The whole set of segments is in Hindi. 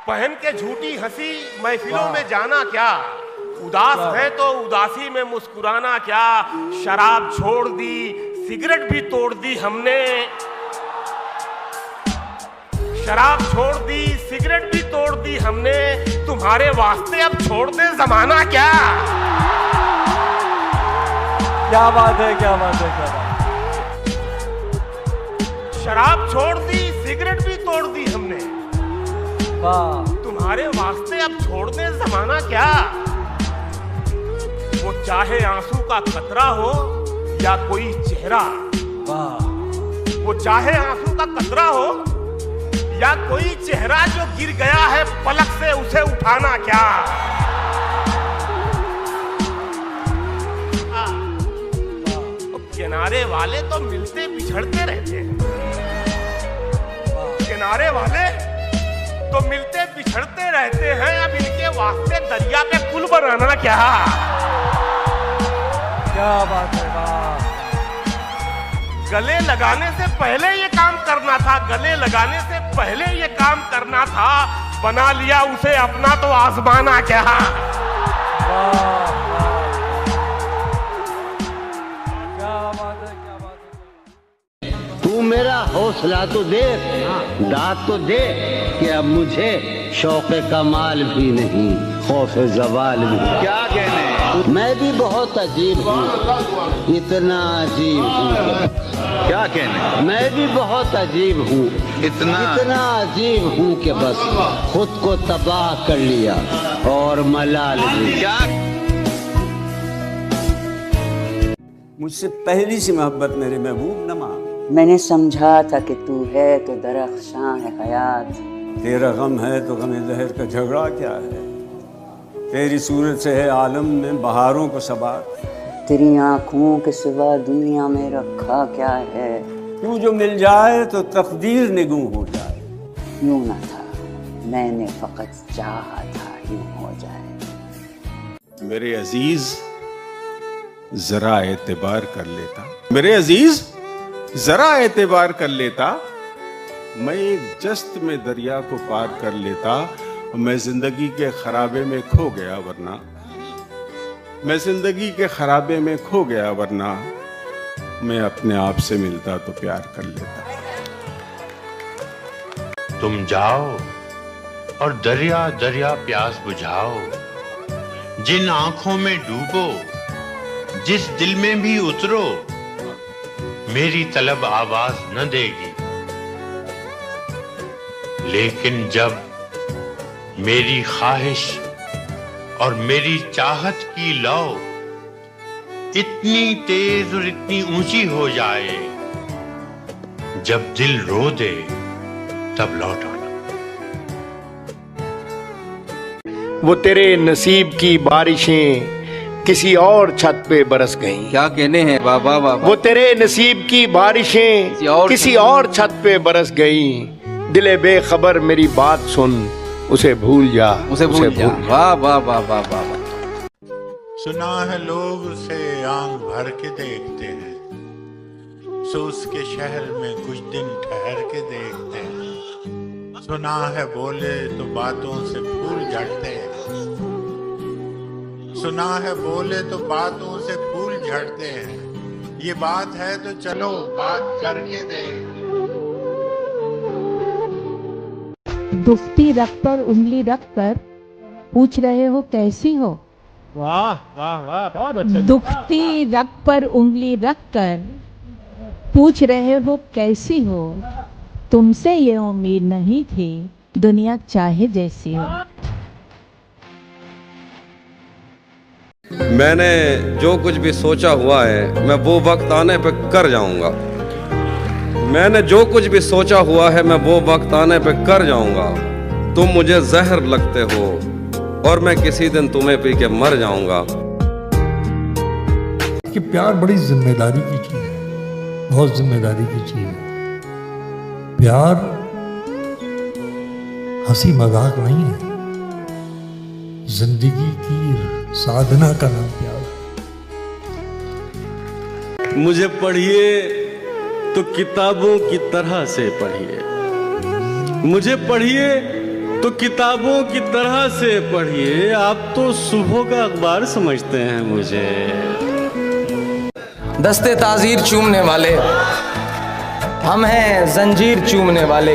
पहन के झूठी हंसी महफिलों में जाना क्या, उदास है तो उदासी में मुस्कुराना क्या। शराब छोड़ दी, सिगरेट भी तोड़ दी हमने, शराब छोड़ दी, सिगरेट भी तोड़ दी हमने। तुम्हारे वास्ते अब छोड़ दे जमाना क्या। क्या बात है, क्या बात है, क्या बात है। शराब छोड़ दी, सिगरेट भी तोड़ दी हमने, वाह। तुम्हारे वास्ते अब छोड़ दे जमाना क्या। वो चाहे आंसू का कतरा हो या कोई चेहरा, वाह। वो चाहे आंसू का कतरा हो या कोई चेहरा जो गिर गया है पलक से, उसे उठाना क्या। किनारे वाले तो मिलते बिछड़ते रहते हैं, किनारे वाले तो मिलते बिछड़ते रहते हैं। अब इनके वास्ते दरिया पे पुल बनाना क्या। क्या बात है, वाह। गले लगाने से पहले ये काम करना था, गले लगाने से पहले ये काम करना था। बना लिया उसे अपना तो आजमाना क्या। वाह, वाह। क्या बात है, क्या बात है। तू मेरा हौसला तो दे, दाद तो दे कि अब मुझे शौक़े कमाल भी नहीं, खौफ ज़वाल भी। क्या कहने, मैं भी बहुत अजीब हूँ, इतना अजीब हूँ। क्या कहने, मैं भी बहुत अजीब हूँ, इतना अजीब हूँ कि बस खुद को तबाह कर लिया और मलाल भी। क्या मुझसे पहली सी मोहब्बत मेरे महबूब नमा। मैंने समझा था कि तू है तो दरख्शां है हयात, तेरा गम है तो गम ज़हर का झगड़ा क्या है। तेरी सूरत से है आलम में बहारों को सबात, तेरी आँखों के सिवा दुनिया में रखा क्या है। तू जो मिल जाए तो तकदीर निगूं हो जाए। यूं ना था, मैंने फकत चाहा था यूं हो जाए। मेरे अजीज जरा एतबार कर लेता, मेरे अजीज जरा एतबार कर लेता। मैं एक जस्त में दरिया को पार कर लेता। मैं जिंदगी के खराबे में खो गया वरना, मैं जिंदगी के खराबे में खो गया वरना मैं अपने आप से मिलता तो प्यार कर लेता। तुम जाओ और दरिया दरिया प्यास बुझाओ, जिन आंखों में डूबो, जिस दिल में भी उतरो, मेरी तलब आवाज न देगी। लेकिन जब मेरी ख्वाहिश और मेरी चाहत की लौ इतनी तेज और इतनी ऊंची हो जाए, जब दिल रो दे तब लौट आना। वो तेरे नसीब की बारिशें किसी और छत पे बरस गईं। क्या कहने हैं बाबा, बाबा। वो तेरे नसीब की बारिशें किसी और छत पे बरस गईं। दिले बेखबर मेरी बात सुन, उसे भूल जा, उसे भूल जा। वाह वाह वाह वाह वाह। सुना है लोग उसे आंख भर के देखते हैं, सो उसके शहर में कुछ दिन ठहर के देखते हैं। सुना है बोले तो बातों से फूल झड़ते हैं, सुना है बोले तो बातों से फूल झड़ते हैं। ये बात है तो चलो बात करके देख। दुखती रख पर उंगली रख कर पूछ रहे हो कैसी हो। वाह वाह वाह, बहुत अच्छा। दुखती रख पर उंगली रख कर पूछ रहे हो कैसी हो। तुमसे ये उम्मीद नहीं थी दुनिया चाहे जैसी हो। मैंने जो कुछ भी सोचा हुआ है मैं वो वक्त आने पे कर जाऊंगा। मैंने जो कुछ भी सोचा हुआ है मैं वो वक्त आने पे कर जाऊंगा। तुम मुझे जहर लगते हो और मैं किसी दिन तुम्हें पी के मर जाऊंगा। कि प्यार बड़ी जिम्मेदारी की चीज है, बहुत जिम्मेदारी की चीज है। प्यार हंसी मजाक नहीं है, जिंदगी की साधना का नाम प्यार। मुझे पढ़िए तो किताबों की तरह से पढ़िए, मुझे पढ़िए तो किताबों की तरह से पढ़िए, आप तो सुबह का अखबार समझते हैं मुझे। दस्ते ताजीर चूमने वाले हम हैं, जंजीर चूमने वाले।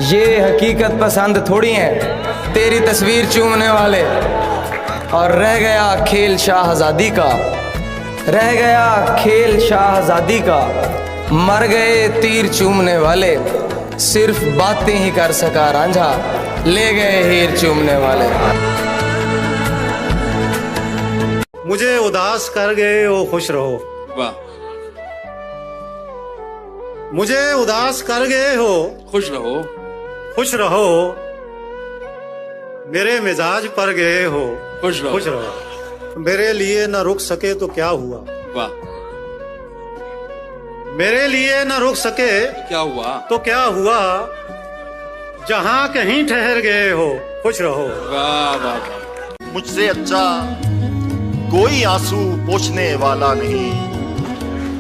ये हकीकत पसंद थोड़ी है तेरी तस्वीर चूमने वाले। और रह गया खेल शाहजादी का, रह गया खेल शाहजादी का। मर गए तीर चूमने वाले, सिर्फ बातें ही कर सका रांझा, ले गए हीर चूमने वाले। मुझे उदास कर गए हो खुश रहो। वाह। मुझे उदास कर गए हो खुश रहो, खुश रहो। मेरे मिजाज पर गए हो खुश रहो, खुश रहो। मेरे लिए न रुक सके तो क्या हुआ। वाह। मेरे लिए न रुक सके क्या हुआ तो क्या हुआ। जहां कहीं ठहर गए हो खुश रहो। वाह वाह वाह। मुझसे अच्छा कोई आंसू पोंछने वाला नहीं,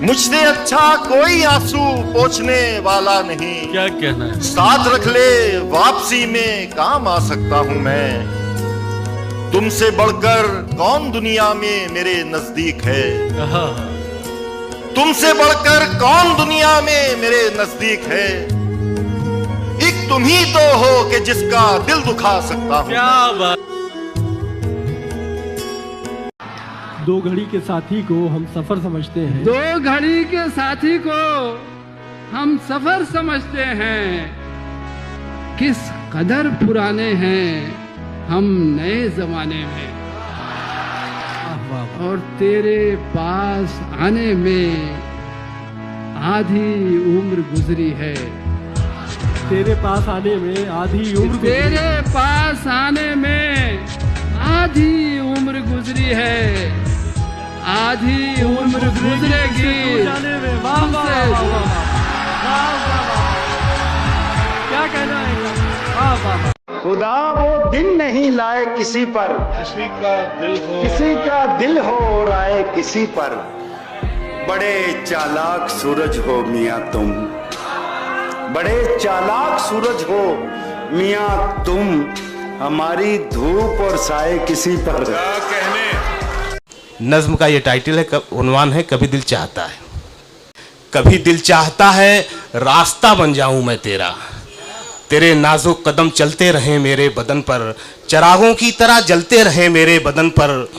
मुझसे अच्छा कोई आंसू पोंछने वाला नहीं। क्या कहना है? साथ रख ले वापसी में काम आ सकता हूँ मैं। तुमसे बढ़कर कौन दुनिया में मेरे नजदीक है। तुमसे बढ़कर कौन दुनिया में मेरे नजदीक है। एक तुम ही तो हो कि जिसका दिल दुखा सकता हूँ। क्या बात। दो घड़ी के साथी को हम सफर समझते हैं। दो घड़ी के साथी को हम सफर समझते हैं। किस कदर पुराने हैं हम नए जमाने में। और तेरे पास आने में आधी उम्र गुजरी है। तेरे पास आने में आधी उम्र, तेरे पास आने में आधी उम्र गुजरी है। आधी उम्र गुजरेगी जाने में। वाह वाह वाह, क्या कहना है। वाह वाह। खुदा वो दिन नहीं लाए किसी पर, किसी का दिल हो राय किसी पर। बड़े चालाक सूरज हो मियाँ तुम, बड़े चालाक सूरज हो मियाँ तुम। हमारी धूप और साए किसी पर। क्या कहने। नज्म का ये टाइटल है, उन्वान है कभी दिल चाहता है। कभी दिल चाहता है रास्ता बन जाऊं मैं तेरा, तेरे नाजुक कदम चलते रहे मेरे बदन पर। चरागों की तरह जलते रहे मेरे बदन पर,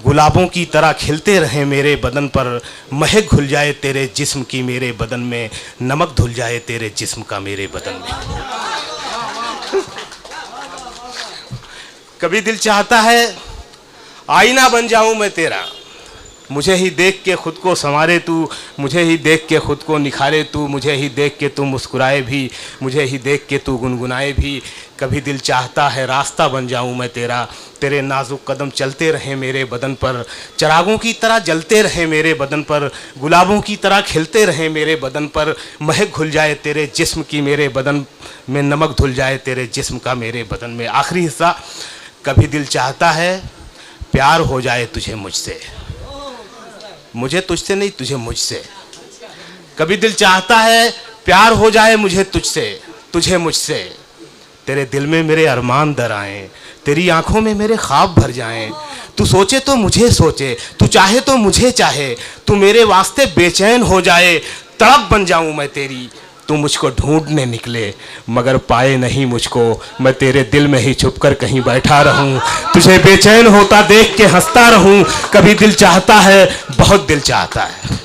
गुलाबों की तरह खिलते रहे मेरे बदन पर। महक घुल जाए तेरे जिस्म की मेरे बदन में, नमक धुल जाए तेरे जिस्म का मेरे बदन में। कभी दिल चाहता है आईना बन जाऊं मैं तेरा, मुझे ही देख के खुद को संवारे तू, मुझे ही देख के खुद को निखारे तू, मुझे ही देख के तू मुस्कुराए भी, मुझे ही देख के तू गुनगुनाए भी। कभी दिल चाहता है रास्ता बन जाऊं मैं तेरा, तेरे नाजुक कदम चलते रहे मेरे बदन पर। चरागों की तरह जलते रहे मेरे बदन पर, गुलाबों की तरह खिलते रहे मेरे बदन पर। महक घुल जाए तेरे जिस्म की मेरे बदन में, नमक धुल जाए तेरे जिस्म का मेरे बदन में। आखिरी हिस्सा। कभी दिल चाहता है प्यार हो जाए तुझे मुझसे, मुझे तुझसे नहीं तुझे मुझसे। कभी दिल चाहता है प्यार हो जाए मुझे तुझसे, तुझे मुझसे। तेरे दिल में मेरे अरमान दर आएं, तेरी आंखों में मेरे ख्वाब भर जाएं। तू सोचे तो मुझे सोचे, तू चाहे तो मुझे चाहे, तू मेरे वास्ते बेचैन हो जाए, तड़प बन जाऊं मैं तेरी। तू मुझको ढूंढने निकले मगर पाए नहीं मुझको, मैं तेरे दिल में ही छुपकर कहीं बैठा रहूं। तुझे बेचैन होता देख के हंसता रहूं। कभी दिल चाहता है बहुत दिल चाहता है।